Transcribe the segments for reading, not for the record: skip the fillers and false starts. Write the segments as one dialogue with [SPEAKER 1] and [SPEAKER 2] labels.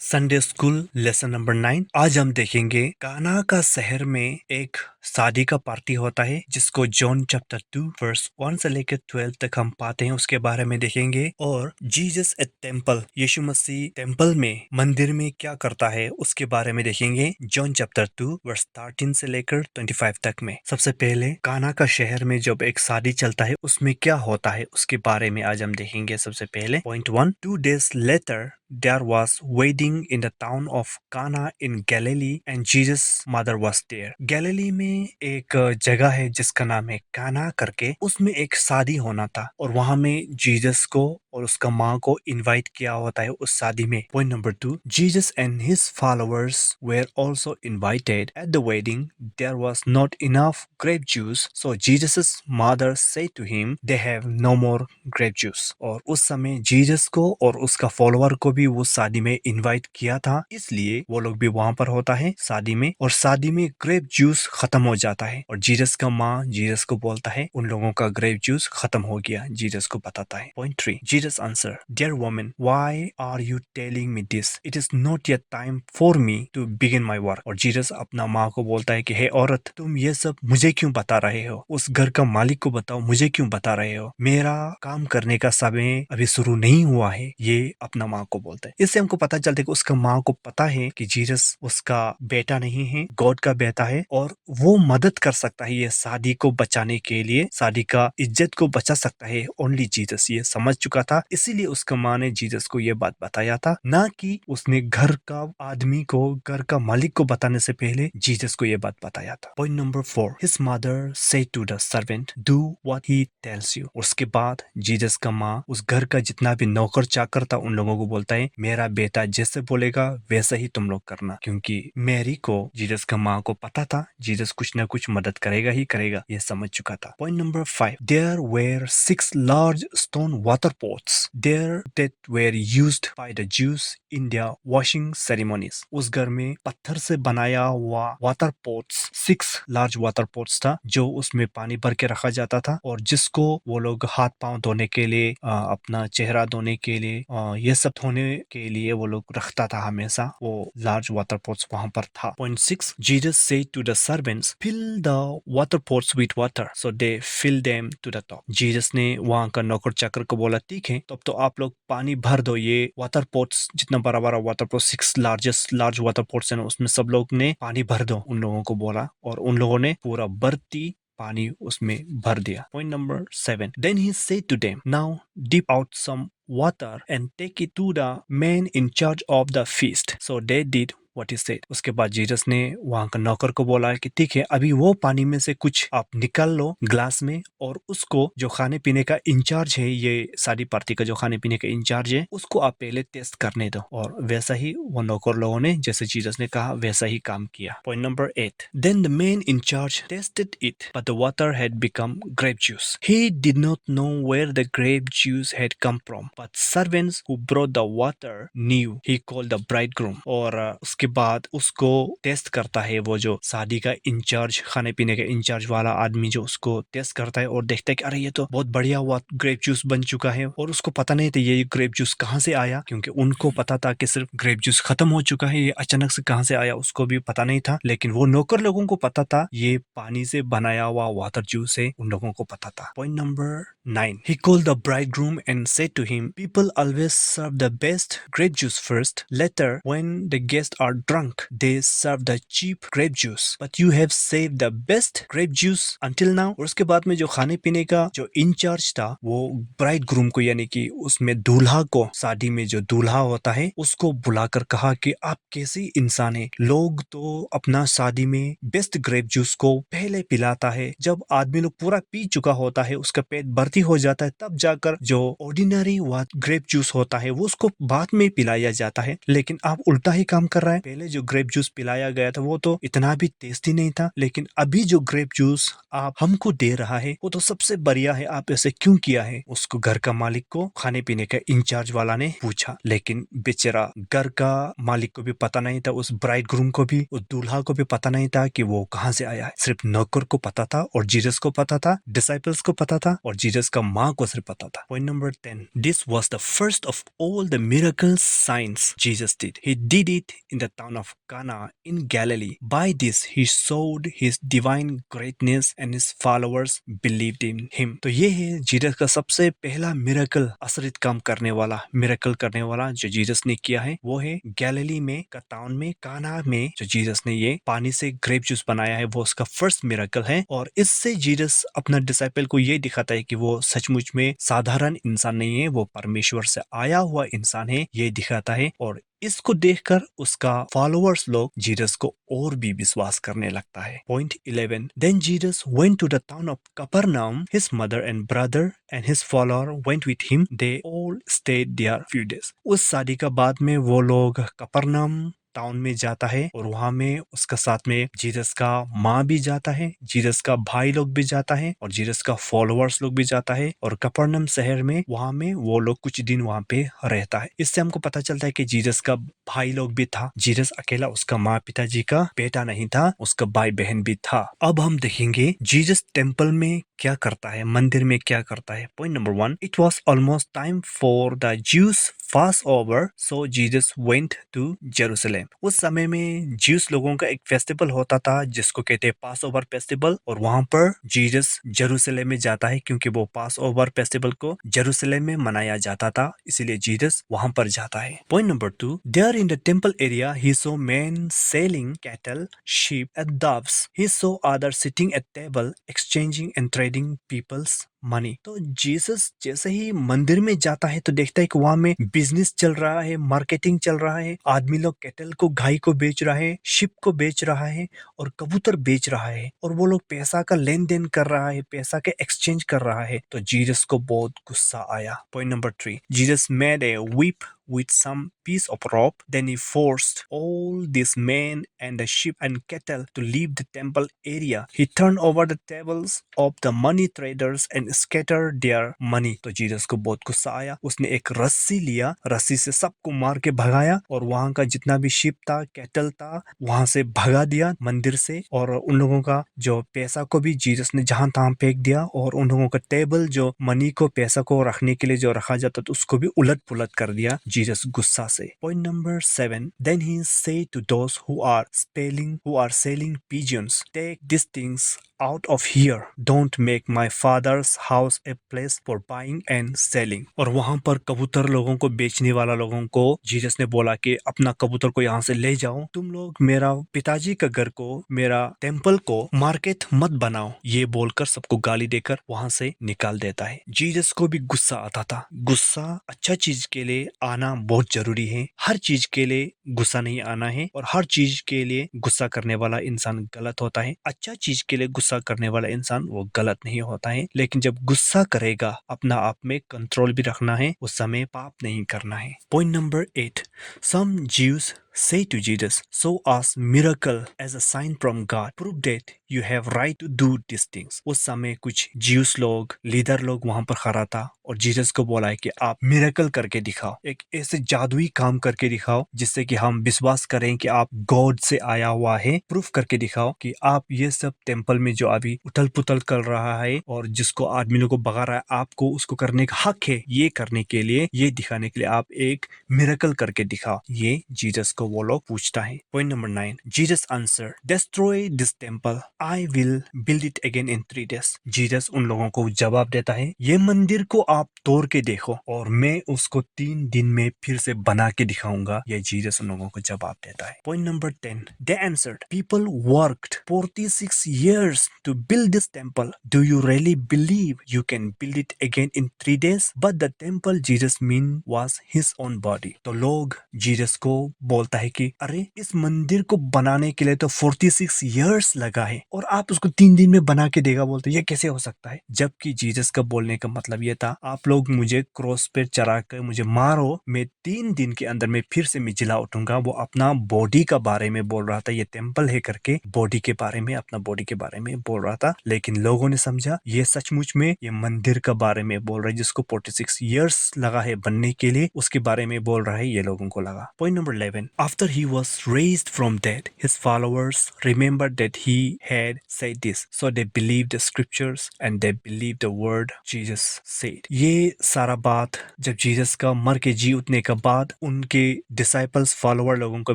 [SPEAKER 1] Sunday school lesson number 9। आज हम देखेंगे काना का शहर में एक शादी का पार्टी होता है जिसको जॉन चैप्टर 2 वर्स 1 से लेकर 12 तक हम पाते हैं, उसके बारे में देखेंगे। और जीसस एट टेम्पल, यीशु मसीह टेम्पल में, मंदिर में क्या करता है उसके बारे में देखेंगे। जॉन चैप्टर 2 वर्स 13 से लेकर 25 तक में। सबसे पहले काना का शहर में जब एक शादी चलता है उसमें क्या होता है उसके बारे में आज हम देखेंगे। सबसे पहले point 1, 2 days later there was wedding in the town of Cana in Galilee and Jesus' mother was there। Galilee में एक जगह है जिसका नाम है काना करके, उसमें एक शादी होना था और वहां में जीसस को और उसका माँ को इनवाइट किया होता है उस शादी में। Point number 2, Jesus and his followers were also invited at the wedding। There was not enough grape juice, so Jesus' mother said to him, they have no more grape juice। और उस समय Jesus को और उसका follower को भी वो शादी में इनवाइट किया था, इसलिए वो लोग भी वहां पर होता है शादी में, और शादी में ग्रेप जूस खत्म हो जाता है और जीसस का माँ जीसस को बोलता है उन लोगों का ग्रेप जूस खत्म हो गया, जीसस को बताता है। Point 3, Jesus answer, dear woman, why are you telling me this? It is not yet time for me to begin my work. और जीसस अपना माँ को बोलता है कि हे औरत, तुम ये सब मुझे क्यों बता रहे हो? उस घर का मालिक को बताओ, मुझे क्यों बता रहे हो? मेरा काम करने का समय अभी शुरू नहीं हुआ है, ये अपना माँ को बोलता है। इससे हमको पता चलता है कि उसका माँ को पता है कि जीसस उसका बेटा नहीं है, गॉड का बेटा है, और वो मदद कर सकता है ये शादी को बचाने के लिए, शादी का इज्जत को बचा सकता है ओनली जीसस। ये समझ चुका था, इसीलिए उसका माँ ने जीसस को ये बात बताया था, ना कि उसने घर का आदमी को, घर का मालिक को बताने से पहले जीसस को ये बात बताया था। Point number 4, his mother said to the servant, do what he tells you. उसके बाद जीसस का माँ उस घर का जितना भी नौकर चाकर था उन लोगों को बोलता है, मेरा बेटा जैसे बोलेगा वैसा ही तुम लोग करना, क्योंकि मैरी को, जीसस का माँ को पता था जीसस कुछ ना कुछ मदद करेगा ही करेगा, ये समझ चुका था। Point number 5, there were 6 large stone water pots there that were used by the Jews in their washing ceremonies. उस घर में पत्थर से बनाया हुआ water pots, 6 large water pots था जो उसमें पानी भर के रखा जाता था, और जिसको वो लोग हाथ पांव धोने के लिए, अपना चेहरा धोने के लिए, ये सब धोने के लिए वो लोग रखता था हमेशा। वो लार्ज वाटर पॉट्स वहां पर था। Point 6, Jesus said to the servants, fill the water pots with water, so they fill them to the top. Jesus ने वहां का नौकर चाकर को बोला, ठीक है, तब तो आप लोग पानी भर दो, ये वाटर पॉट्स जितना बड़ा बड़ा water pot, 6 large water pots है ना, उसमें सब लोग ने पानी भर दो, उन लोगों को बोला, और उन लोगों ने पूरा भर्ती पानी उसमें भर दिया। Point number 7, then he said to them, now dip out some water and take it to the man in charge of the feast, so they did what he said। उसके बाद जीसस ने वहां का नौकर को बोला कि ठीक है, अभी वो पानी में से कुछ आप निकाल लो ग्लास में, और उसको जो खाने पीने का इंचार्ज है, ये शादी पार्टी का जो खाने पीने का इंचार्ज है, उसको आप पहले टेस्ट करने दो। और वैसा ही वो नौकर लोगों ने, जैसे जीसस ने कहा, वैसा ही काम किया। Point number 8, then the man in charge tested it but the water had become grape juice. He did not know where the grape juice had come from, but servants who brought the water knew. He called the bridegroom. और उसके बाद उसको test करता है वो जो शादी का इंचार्ज, खाने पीने का इंचार्ज वाला आदमी, जो उसको टेस्ट करता है और देखता है कि अरे ये तो बहुत बढ़िया हुआ, ग्रेप जूस बन चुका है। और उसको पता नहीं था ये ग्रेप जूस कहाँ से आया, क्योंकि उनको पता था कि सिर्फ ग्रेप जूस खत्म हो चुका है, ये अचानक से कहाँ से आया उसको भी पता नहीं था। लेकिन वो नौकर लोगों को पता था ये पानी से बनाया हुआ वाटर जूस है, उन लोगों को पता था। Point number 9, he called the bridegroom and said to him, people always serve the best grape juice first, later when the guests are drunk they serve the cheap grape juice, but you have saved the best grape juice until now। और उसके बाद में जो खाने पीने का जो in charge था, वो ब्राइडग्रूम को, यानी कि उसमें दूल्हा को, शादी में जो दूल्हा होता है उसको बुलाकर कहा कि आप कैसे इंसान है, लोग तो अपना शादी में बेस्ट ग्रेप जूस को पहले पिलाता है, जब आदमी लोग पूरा पी चुका होता है, उसका पेट भर्ती हो जाता है, तब जाकर जो ऑर्डिनरी ग्रेप जूस होता है वो उसको बाद में पिलाया जाता है, लेकिन आप उल्टा ही काम कर रहा है। है, पहले जो ग्रेप जूस पिलाया गया था वो तो इतना भी टेस्टी नहीं था, लेकिन अभी जो ग्रेप जूस आप हमको दे रहा है वो तो सबसे बढ़िया है, आप ऐसे क्यों किया है? उसको घर का मालिक को, खाने पीने का इंचार्ज वाला ने पूछा। लेकिन बेचारा घर का मालिक को भी पता नहीं था, उस ब्राइड ग्रूम को भी, उस दूल्हा को भी पता नहीं था कि वो कहाँ से आया है। सिर्फ नौकर को पता था और जीसस को पता था, डिसाइपल्स को पता था और जीसस का माँ को सिर्फ पता था। Point number 10, this was the first of all the miracles signs Jesus did. He did it in the town of Cana in Galilee. By this he showed his divine greatness and his followers believed in him. तो ये है Jesus का सबसे पहला miracle, असरित काम करने वाला, miracle करने वाला जो जीसस ने किया है, वो है गैलिली में का टाउन में, काना में, जो जीसस ने ये पानी से ग्रेप जूस बनाया है, वो उसका फर्स्ट मिरेकल है। और इससे जीसस अपना डिसाइपल को ये दिखाता है कि वो सचमुच में साधारण इंसान नहीं है, वो परमेश्वर से आया हुआ इंसान है, ये दिखाता है। और इसको देखकर उसका फॉलोअर्स लोग जीसस को और भी विश्वास करने लगता है। Point 11, then Jesus went to the town of Capernaum, his mother and brother and his follower went with him, they all stayed there few days. उस शादी का बाद में वो लोग कफरनाउम टाउन में जाता है और वहां में उसका साथ में जीसस का माँ भी जाता है, जीसस का भाई लोग भी जाता है और जीसस का फॉलोअर्स लोग भी जाता है। और कफरनहूम शहर में वहां में वो लोग कुछ दिन वहां पे रहता है। इससे हमको पता चलता है कि जीसस का भाई लोग भी था, जीसस अकेला उसका माँ पिताजी का बेटा नहीं था, उसका भाई बहन भी था। अब हम देखेंगे जीसस टेम्पल में क्या करता है, मंदिर में क्या करता है। Point number 1, it was almost time for the Jews fast over, so Jesus went to Jerusalem. उस समय में ज्यूस लोगों का एक फेस्टिवल होता था जिसको कहते हैं पास ओवर फेस्टिवल, और वहां पर जीसस जेरूसलेम में जाता है क्योंकि वो पास ओवर फेस्टिवल को जेरूसलेम में मनाया जाता था, इसीलिए जीसस वहां पर जाता है। Point number 2, there in the temple area he saw men selling cattle, sheep and doves. He saw others sitting at table exchanging and trading people's money. तो जीसस जैसे ही मंदिर में जाता है तो देखता है कि वहां में बिजनेस चल रहा है, मार्केटिंग चल रहा है, आदमी लोग कैटल को, गाय को बेच रहा है, शिप को बेच रहा है और कबूतर बेच रहा है, और वो लोग पैसा का लेन देन कर रहा है, पैसा के एक्सचेंज कर रहा है। तो जीसस को बहुत गुस्सा आया। Point number 3, Jesus made a whip with some piece of rope, then he forced all these men and the sheep and cattle to leave the temple area. He turned over the tables of the money traders and scattered their money. तो Jesus को बहुत गुस्सा आया, उसने एक रस्सी लिया, रस्सी से सबको मार के भगाया और वहां का जितना भी शिप था, कैटल था, वहां से भगा दिया मंदिर से, और उन लोगों का जो पैसा को भी जीसस ने जहां तहां फेंक दिया, और उन लोगों का टेबल जो मनी को, पैसा को रखने के लिए जो रखा जाता था, उसको भी उलट पुलट कर दिया जीसस गुस्सा से। Point number 7, then he said to those who are selling pigeons, take these things out of here, don't make my father's house a place for buying and selling. और वहां पर कबूतर लोगों को, बेचने वाला लोगों को जीसस ने बोला कि अपना कबूतर को यहाँ से ले जाओ, तुम लोग मेरा पिताजी का घर को, मेरा टेम्पल को मार्केट मत बनाओ, ये बोलकर सबको गाली देकर वहां से निकाल देता है। जीसस को भी गुस्सा आता था। गुस्सा अच्छा चीज के लिए आना बहुत जरूरी है, हर चीज के लिए गुस्सा नहीं आना है, और हर चीज के लिए गुस्सा करने वाला इंसान गलत होता है। अच्छा चीज के लिए गुस्सा करने वाला इंसान वो गलत नहीं होता है, लेकिन जब गुस्सा करेगा अपना आप में कंट्रोल भी रखना है, उस समय पाप नहीं करना है। Point number 8, some Jews say to Jesus, show us miracle as a sign from God, prove that you have right to do these things. उस समय कुछ ज्यूस लोग, लीडर लोग वहां पर खड़ा था और जीसस को बोला है कि आप मिरेकल करके दिखाओ, एक ऐसे जादुई काम करके दिखाओ जिससे कि हम विश्वास करें कि आप गॉड से आया हुआ है। प्रूफ करके दिखाओ कि आप ये सब टेम्पल में जो अभी उथल पुथल कर रहा है और जिसको आदमी लोग को भगा रहा है, आपको उसको करने का हक है। ये करने के लिए, ये दिखाने के लिए आप एक मिरेकल करके दिखाओ। ये जीसस को वो लोग पूछता है। Point number 9, Jesus answer, destroy this temple, I will build it again in 3 days. Jesus उन लोगों को जवाब देता है, ये मंदिर को आप तोड़ के देखो और मैं उसको 3 दिन में फिर से बना के दिखाऊंगा। ये जीसस उन लोगों को जवाब देता है। Point number 10, they answered, people worked 46 years to build this temple. Do you really believe you can build it again in 3 days? But the temple Jesus mean was his own body. तो लोग Jesus को बोलते बोलता है कि अरे इस मंदिर को बनाने के लिए तो 46 इयर्स लगा है और आप उसको 3 दिन में बना के देगा, बोलते ये कैसे हो सकता है। जबकि जीसस का बोलने का मतलब ये था, आप लोग मुझे क्रॉस पे चढ़ा कर मुझे मारो, मैं 3 दिन के अंदर में फिर से मैं जिला उठूंगा। वो अपना बॉडी का बारे में बोल रहा था, ये टेम्पल है करके बॉडी के बारे में, अपना बॉडी के बारे में बोल रहा था। लेकिन लोगों ने समझा ये सचमुच में ये मंदिर का बारे में बोल रहा है जिसको 46 इयर्स लगा है बनने के लिए, उसके बारे में बोल रहा है, ये लोगों को लगा। Point number 11, after he was raised from dead his followers remembered that he had said this, so they believed the scriptures and they believed the word Jesus said. ये सारा बात जब जीसस का मर के जी उठने के बाद उनके डिसाइपल्स फॉलोअर लोगों को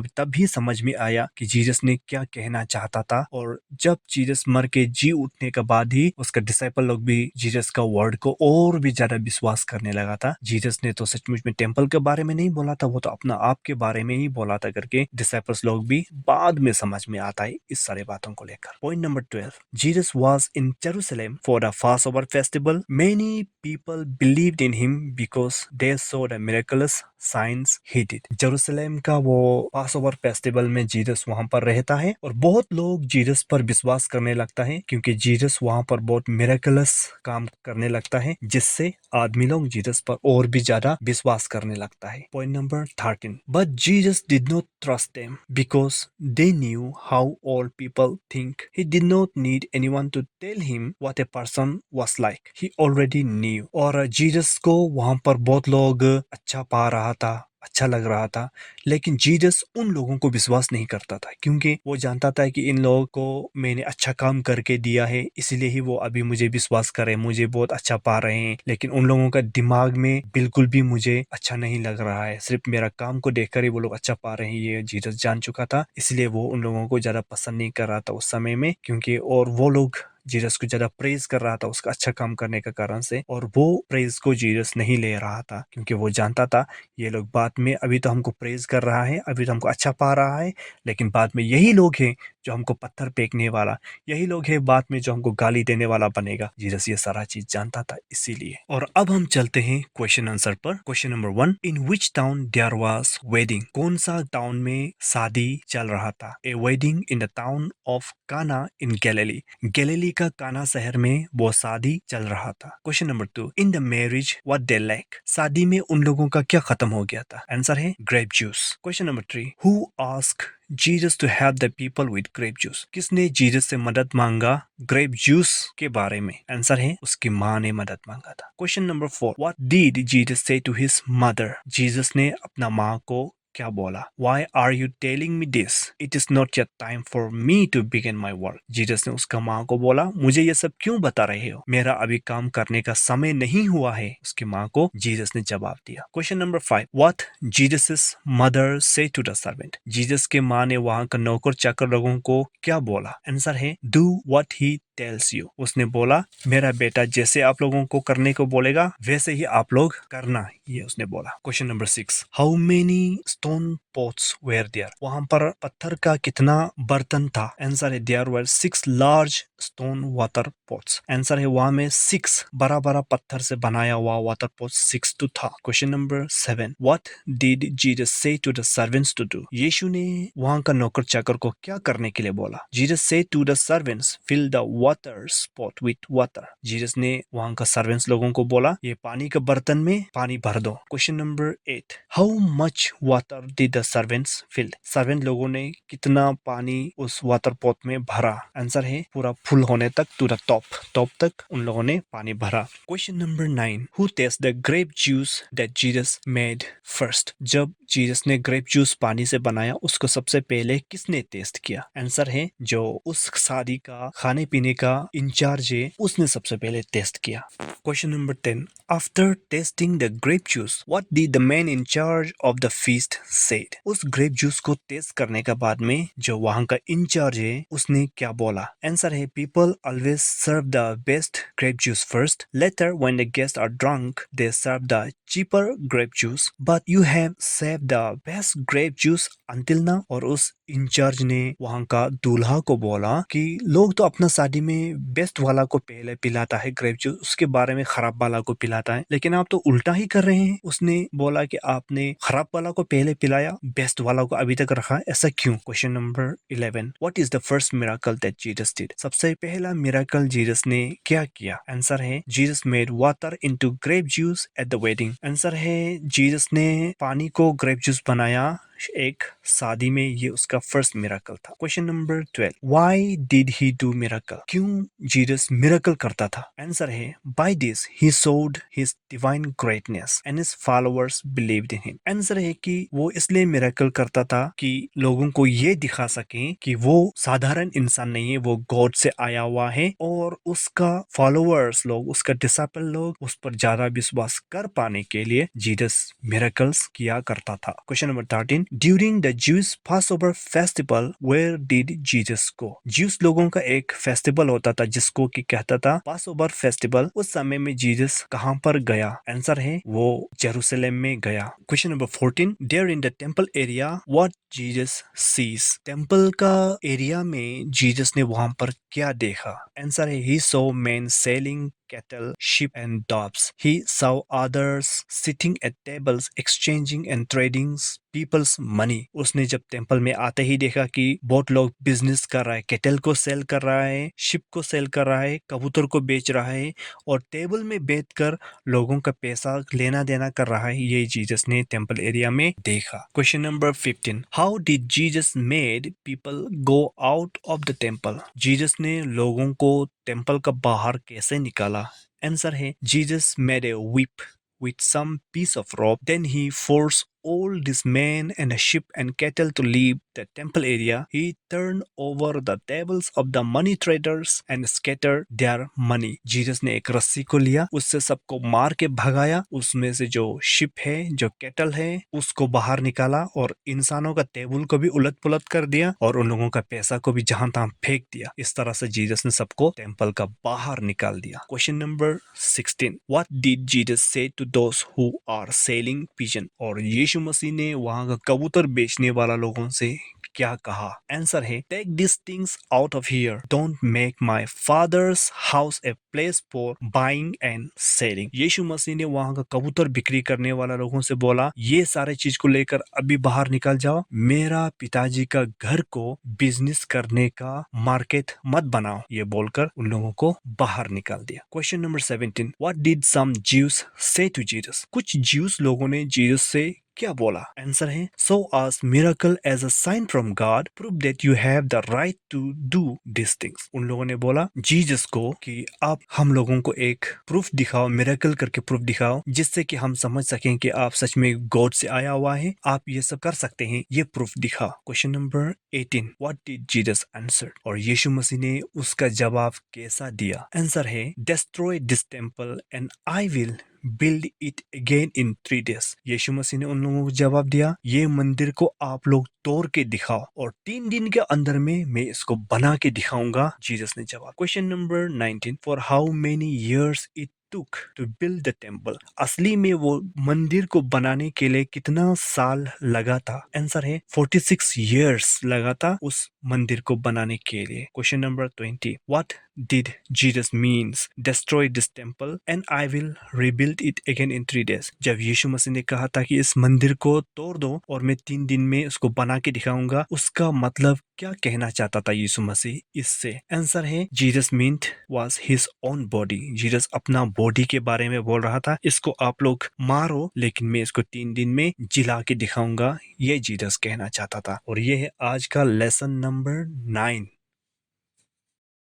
[SPEAKER 1] भी तभी समझ में आया कि जीसस ने क्या कहना चाहता था। और जब जीसस मर के जी उठने के बाद ही उसका डिसाइपल लोग भी जीसस का वर्ड को और भी ज्यादा विश्वास करने लगा था। जीसस ने तो सचमुच में टेम्पल के बारे में नहीं बोला था, वो तो अपना आप के बारे में ही बोला था करके डिसाइपल्स लोग भी बाद में समझ में आता है इस सारे बातों को लेकर। Point number 12, Jesus was in Jerusalem for the Passover festival. Many people believed in him because they saw the miracles science he did. Jerusalem का वो पासओवर फेस्टिवल में जीसस वहां पर रहता है और बहुत लोग जीसस पर विश्वास करने लगता है क्योंकि जीसस वहां पर बहुत मिरेकलस काम करने लगता है, जिससे आदमी लोग जीसस पर और भी ज्यादा विश्वास करने लगता है। Point number 13, but Jesus did not trust them because they knew how all people think. He did not need anyone to tell him what a person was like, he already knew. और Jesus को वहां पर बहुत लोग अच्छा पा रहा था, अच्छा लग रहा था, लेकिन जीसस उन लोगों को विश्वास नहीं करता था क्योंकि वो जानता था कि इन लोगों को मैंने अच्छा काम करके दिया है, इसलिए ही वो अभी मुझे विश्वास करे, मुझे बहुत अच्छा पा रहे हैं। लेकिन उन लोगों का दिमाग में बिल्कुल भी मुझे अच्छा नहीं लग रहा है, सिर्फ मेरा काम को देखकर ही वो लोग अच्छा पा रहे हैं, ये जीसस जान चुका था। इसलिए वो उन लोगों को ज्यादा पसंद नहीं कर रहा था उस समय में, क्योंकि और वो लोग जीसस को ज्यादा प्रेज कर रहा था उसका अच्छा काम करने के कारण से, और वो प्रेज को जीसस नहीं ले रहा था क्योंकि वो जानता था ये लोग बाद में अभी तो हमको प्रेज कर रहा है, अभी तो हमको अच्छा पा रहा है, लेकिन बाद में यही लोग हैं जो हमको पत्थर फेंकने वाला, यही लोग हैं बाद में जो हमको गाली देने वाला बनेगा। जीसस ये सारा चीज जानता था इसीलिए। और अब हम चलते हैं क्वेश्चन आंसर पर। Question number 1, in which town there was wedding. कौन सा टाउन में शादी चल रहा था। A wedding in the town of Cana in Galilee. Galilee का काना शहर में वो शादी चल रहा था। Question number 2, in the marriage what they lack. शादी में उन लोगों का क्या खत्म हो गया था। आंसर है grape juice. Question number 3, who ask Jesus to help the people with grape juice. किसने जीसस से मदद मांगा ग्रेप जूस के बारे में। आंसर है उसकी माँ ने मदद मांगा था। Question number 4, what did Jesus से टू हिज मदर। जीसस ने अपना माँ को क्या बोला। Why are you telling me this? It is not yet time for me to begin my work. Jesus ने उसका माँ को बोला मुझे ये सब क्यों बता रहे हो, मेरा अभी काम करने का समय नहीं हुआ है। उसकी माँ को जीसस ने जवाब दिया। Question number 5, What Jesus' mother said to the servant. Jesus के माँ ने वहाँ का नौकर चाकर लोगों को क्या बोला। आंसर है Do what he tells you. उसने बोला मेरा बेटा जैसे आप लोगों को करने को बोलेगा वैसे ही आप लोग करना, ये उसने बोला। Question number 6, how many stone pots were there. वहां पर पत्थर का कितना बर्तन था। आंसर है there were 6 large stone water pots. Answer है वहां में 6 बड़ा बड़ा पत्थर से बनाया हुआ वाटर पोट 6 तो था। Question number 7, what did Jesus से to the servants to do. यीशु ने वहां का नौकर चाकर को क्या करने के लिए बोला। जीसस से to the servants fill the water spot with water. Jesus ने वहां का सर्वेंट्स लोगों को बोला ये पानी के बर्तन में पानी भर दो। Question number 8, how much water did the servants fill. Servant लोगों ने कितना पानी उस वाटर पॉट में भरा। आंसर है पूरा फुल होने तक, टू द टॉप तक उन लोगों ने पानी भरा। Question number 9, who taste the grape juice that Jesus made first. जब जीसस ने ग्रेप जूस पानी से बनाया उसको सबसे पहले किसने टेस्ट किया। आंसर है जो उस शादी का खाने पीने का इंचार्ज है उसने सबसे पहले टेस्ट किया। Question number 10, after testing the grape juice what did the man in charge of the feast said. उस ग्रेप जूस को टेस्ट करने के बाद में जो वहां का इंचार्ज है उसने क्या बोला। आंसर है people always serve the best grape juice first, later when the guest are drunk they serve the cheaper grape juice, but you have saved the best grape juice Antil ना, और उस इंचार्ज ने वहां का दूल्हा को बोला कि लोग तो अपना शादी में बेस्ट वाला को पहले पिलाता है ग्रेप जूस, उसके बारे में खराब वाला को पिलाता है, लेकिन आप तो उल्टा ही कर रहे हैं। उसने बोला कि आपने खराब वाला को पहले पिलाया, बेस्ट वाला को अभी तक रखा, ऐसा क्यों? Question number 11, what is the first miracle that Jesus did? सबसे पहला मिराकल जीसस ने क्या किया? आंसर है Jesus made water into grape juice at the wedding. Answer है जीसस ने पानी को ग्रेप जूस बनाया एक शादी में, ये उसका फर्स्ट मिराकल था। Question number 12, why did he do miracle? क्यों जीसस मिराकल करता था? आंसर है by this he showed his divine greatness and his followers believed in him. Answer है कि वो इसलिए मिराकल करता था कि लोगों को ये दिखा सके कि वो साधारण इंसान नहीं है, वो गॉड से आया हुआ है, और उसका फॉलोअर्स लोग, उसका डिसाइपल लोग उस पर ज्यादा विश्वास कर पाने के लिए जीसस मिराकल्स किया करता था। Question number 13, during the Jews Passover festival where did Jesus go? Jews लोगों का एक फेस्टिवल होता था जिसको कि कहता था पासओवर फेस्टिवल। उस समय में जीसस कहां पर गया? आंसर है वो जेरूसलम में गया। Question number 14, there in the temple area what Jesus sees? Temple का एरिया में जीसस ने वहां पर क्या देखा? आंसर है he saw men selling cattle, sheep and doves. He saw others sitting at tables exchanging and trading people's money. उसने जब टेम्पल में आते ही देखा कि बहुत लोग बिजनेस कर रहा है, केटल को सेल कर रहा है, शिप को सेल कर रहा है, कबूतर को बेच रहा है, और टेबल में बैठकर लोगों का पैसा लेना देना कर रहा है। ये जीसस ने टेम्पल एरिया में देखा। Question number 15, how did Jesus made people go out of the temple? Jesus ने लोगों को टेम्पल का बाहर कैसे निकाला? आंसर है Jesus made a whip with some piece of rope, then he forced all these men and a sheep and cattle to leave the temple area. He turned over the tables of the money traders and scattered their money. Jesus ने एक रस्सी को लिया, उससे सबको मार के भगाया, उसमें से जो शिप है, जो कैटल है, उसको बाहर निकाला, और इंसानों का टेबल को भी उलट पुलट कर दिया, और उन लोगों का पैसा को भी जहां तहां फेंक दिया। इस तरह से जीसस ने सबको टेम्पल का बाहर निकाल दिया। Question number 16, what did Jesus से to those who are selling pigeon? और यीशु मसीह ने वहां का कबूतर बेचने वाला लोगों से क्या कहा? आंसर है take this things out of here, don't make my father's house a place for buying and selling. यीशु मसीह ने वहां का कबूतर बिक्री करने वाला लोगों से बोला, ये सारे चीज को लेकर अभी बाहर निकल जाओ, मेरा पिताजी का घर को बिजनेस करने का मार्केट मत बनाओ, ये बोलकर उन लोगों को बाहर निकाल दिया। Question number 17, what did some Jews say to Jesus? कुछ ज्यूस लोगों ने जीसस से क्या बोला? आंसर है show us miracle as a sign from God prove that you have the right to do this things. उन लोगों ने बोला जीसस को कि आप हम लोगों को एक प्रूफ दिखाओ, मिरेकल करके प्रूफ दिखाओ, जिससे कि हम समझ सकें कि आप सच में गॉड से आया हुआ है, आप ये सब कर सकते हैं, ये प्रूफ दिखा। Question number 18, what did Jesus answer? और यीशु मसीह ने उसका जवाब कैसा दिया? आंसर है destroy this temple and I will build it again in 3 days। यीशु मसीह ने उन लोगों को जवाब दिया, ये मंदिर को आप लोग तोड़ के दिखाओ और 3 दिन के अंदर में मैं इसको बना के दिखाऊंगा, जीसस ने जवाब। Question number 19, for how many years it took to build the temple? असली में वो मंदिर को बनाने के लिए कितना साल लगा था? आंसर है 46 years लगा था उस मंदिर को बनाने के लिए। Question number 20, what did Jesus means destroy this temple and I will rebuild it again in 3 days? जब यीशु मसीह ने कहा था कि इस मंदिर को तोड़ दो और मैं 3 दिन में उसको बना के दिखाऊंगा, उसका मतलब क्या कहना चाहता था यीशु मसीह इससे? आंसर है Jesus meant was his own body. Jesus अपना बॉडी के बारे में बोल रहा था, इसको आप लोग मारो लेकिन मैं इसको 3 दिन में जिला के दिखाऊंगा, ये जीसस कहना चाहता था। और ये है आज का लेसन नंबर 9।